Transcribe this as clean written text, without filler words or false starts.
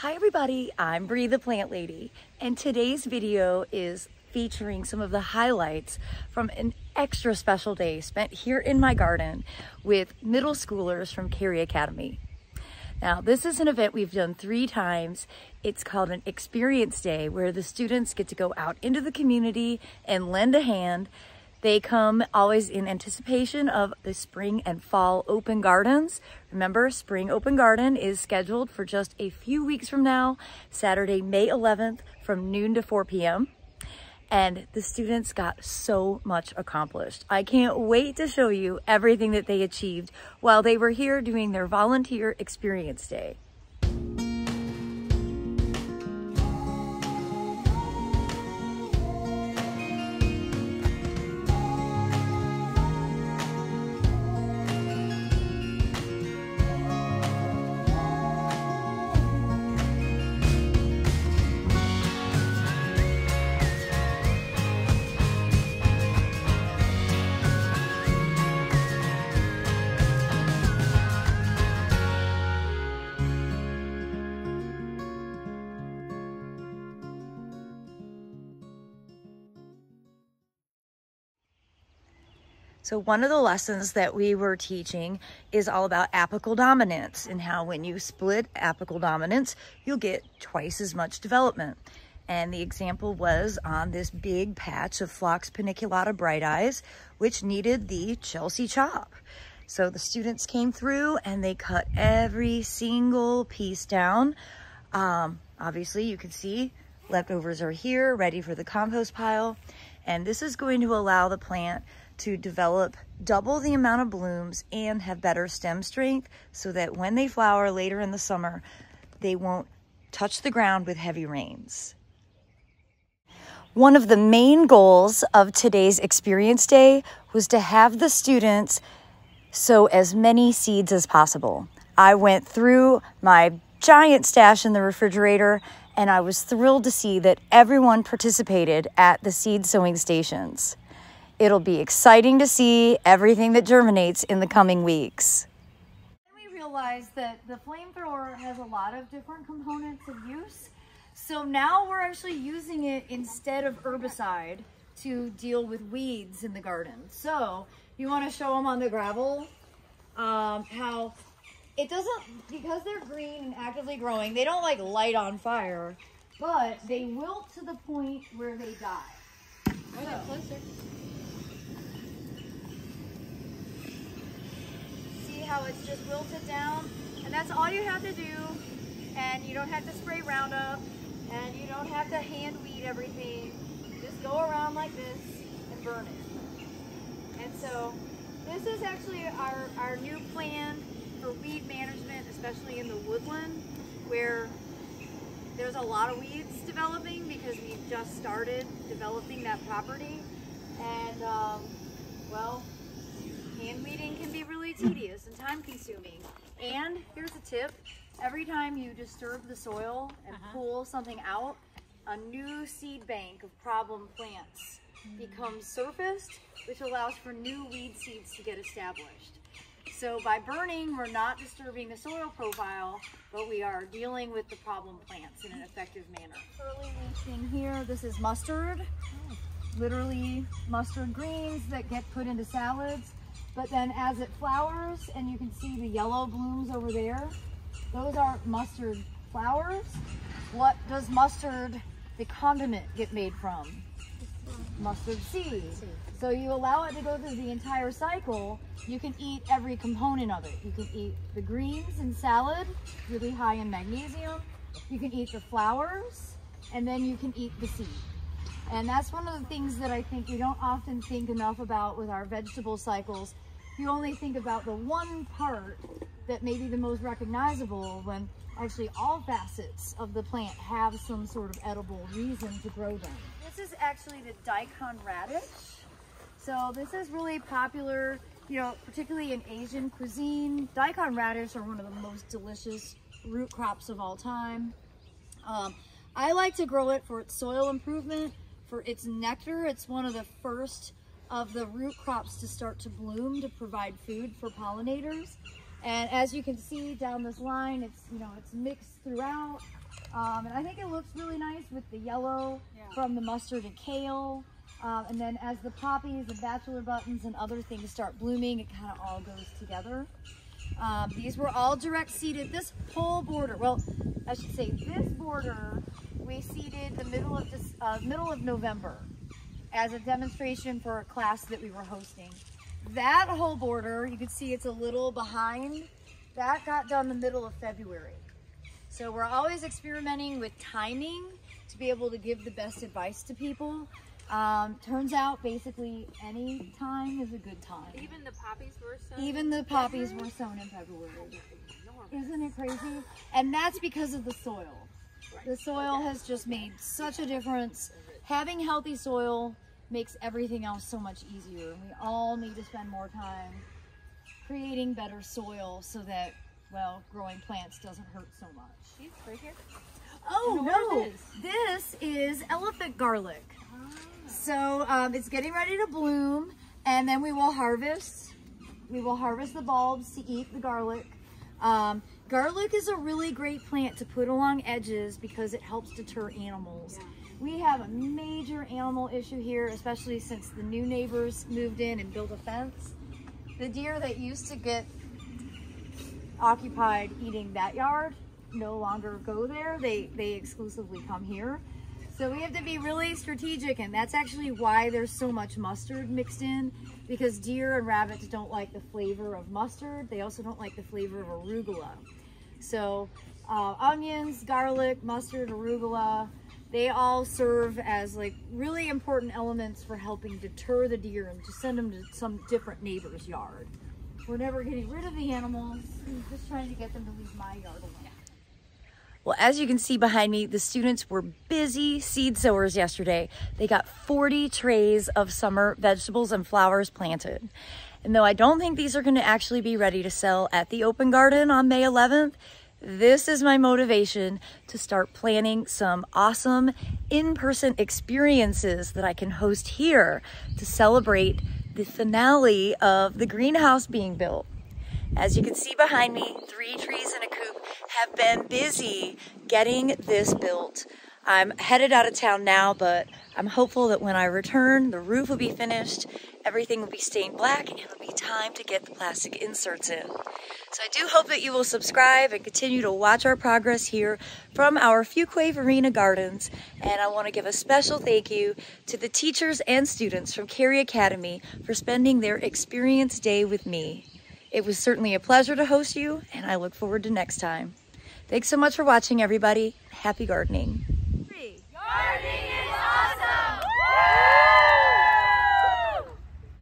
Hi everybody, I'm Bree the Plant Lady, and today's video is featuring some of the highlights from an extra special day spent here in my garden with middle schoolers from Cary Academy. Now, this is an event we've done 3 times. It's called an experience day where the students get to go out into the community and lend a hand. They come always in anticipation of the spring and fall open gardens. Remember, spring open garden is scheduled for just a few weeks from now, Saturday, May 11th from noon to 4 p.m. And the students got so much accomplished. I can't wait to show you everything that they achieved while they were here doing their volunteer experience day. So one of the lessons that we were teaching is all about apical dominance and how when you split apical dominance, you'll get twice as much development. And the example was on this big patch of Phlox paniculata bright eyes, which needed the Chelsea chop. So the students came through and they cut every single piece down. Obviously you can see leftovers are here, ready for the compost pile. And this is going to allow the plant to develop double the amount of blooms and have better stem strength so that when they flower later in the summer, they won't touch the ground with heavy rains. One of the main goals of today's experience day was to have the students sow as many seeds as possible. I went through my giant stash in the refrigerator and I was thrilled to see that everyone participated at the seed sowing stations. It'll be exciting to see everything that germinates in the coming weeks. Then we realized that the flamethrower has a lot of different components of use. So now we're actually using it instead of herbicide to deal with weeds in the garden. So you want to show them on the gravel how it doesn't, because they're green and actively growing, they don't like light on fire, but they wilt to the point where they die. So, closer. How it's just wilted down, and that's all you have to do, and you don't have to spray Roundup, and you don't have to hand weed everything. Just go around like this and burn it. And so this is actually our new plan for weed management, especially in the woodland where there's a lot of weeds developing because we've just started developing that property. And well, hand weeding can be really tedious and time consuming. And here's a tip, every time you disturb the soil and pull something out, a new seed bank of problem plants becomes surfaced, which allows for new weed seeds to get established. So by burning, we're not disturbing the soil profile, but we are dealing with the problem plants in an effective manner. Early leaf thing here, this is mustard, literally mustard greens that get put into salads. But then as it flowers, and you can see the yellow blooms over there, those are mustard flowers. What does mustard, the condiment, get made from? Mustard seeds. So you allow it to go through the entire cycle. You can eat every component of it. You can eat the greens in salad, really high in magnesium. You can eat the flowers, and then you can eat the seed. And that's one of the things that I think we don't often think enough about with our vegetable cycles. You only think about the one part that may be the most recognizable when actually all facets of the plant have some sort of edible reason to grow them. This is actually the daikon radish. So this is really popular, you know, particularly in Asian cuisine. Daikon radish are one of the most delicious root crops of all time. I like to grow it for its soil improvement. For its nectar, it's one of the first of the root crops to start to bloom to provide food for pollinators. And as you can see down this line, it's, you know, it's mixed throughout. And I think it looks really nice with the yellow from the mustard and kale. And then as the poppies and bachelor buttons and other things start blooming, it kind of all goes together. These were all direct seeded. This whole border, well, I should say this border, we seeded the middle of November as a demonstration for a class that we were hosting. That whole border, you can see it's a little behind. That got done the middle of February. So we're always experimenting with timing to be able to give the best advice to people. Turns out basically any time is a good time. Even the poppies were sown? Even the poppies were sown in February. Isn't it crazy? And that's because of the soil. The soil has just made such a difference. Having healthy soil makes everything else so much easier. We all need to spend more time creating better soil so that, well, growing plants doesn't hurt so much. She's right here. Oh no, this is elephant garlic. So it's getting ready to bloom, and then we will harvest. We will harvest the bulbs to eat the garlic. Garlic is a really great plant to put along edges because it helps deter animals. Yeah. We have a major animal issue here, especially since the new neighbors moved in and built a fence. The deer that used to get occupied eating that yard no longer go there. They exclusively come here. So we have to be really strategic, and that's actually why there's so much mustard mixed in, because deer and rabbits don't like the flavor of mustard. They also don't like the flavor of arugula. So onions, garlic, mustard, arugula, they all serve as like really important elements for helping deter the deer and to send them to some different neighbor's yard. We're never getting rid of the animals. We're just trying to get them to leave my yard alone. Well, as you can see behind me, the students were busy seed sowers yesterday. They got 40 trays of summer vegetables and flowers planted. And though I don't think these are going to actually be ready to sell at the open garden on May 11th, this is my motivation to start planning some awesome in-person experiences that I can host here to celebrate the finale of the greenhouse being built. As you can see behind me, 3 trees in a coop have been busy getting this built. I'm headed out of town now, but I'm hopeful that when I return, the roof will be finished, everything will be stained black, and it'll be time to get the plastic inserts in. So I do hope that you will subscribe and continue to watch our progress here from our Fuquay Arena Gardens. And I want to give a special thank you to the teachers and students from Cary Academy for spending their experience day with me. It was certainly a pleasure to host you, and I look forward to next time. Thanks so much for watching, everybody. Happy gardening. Gardening!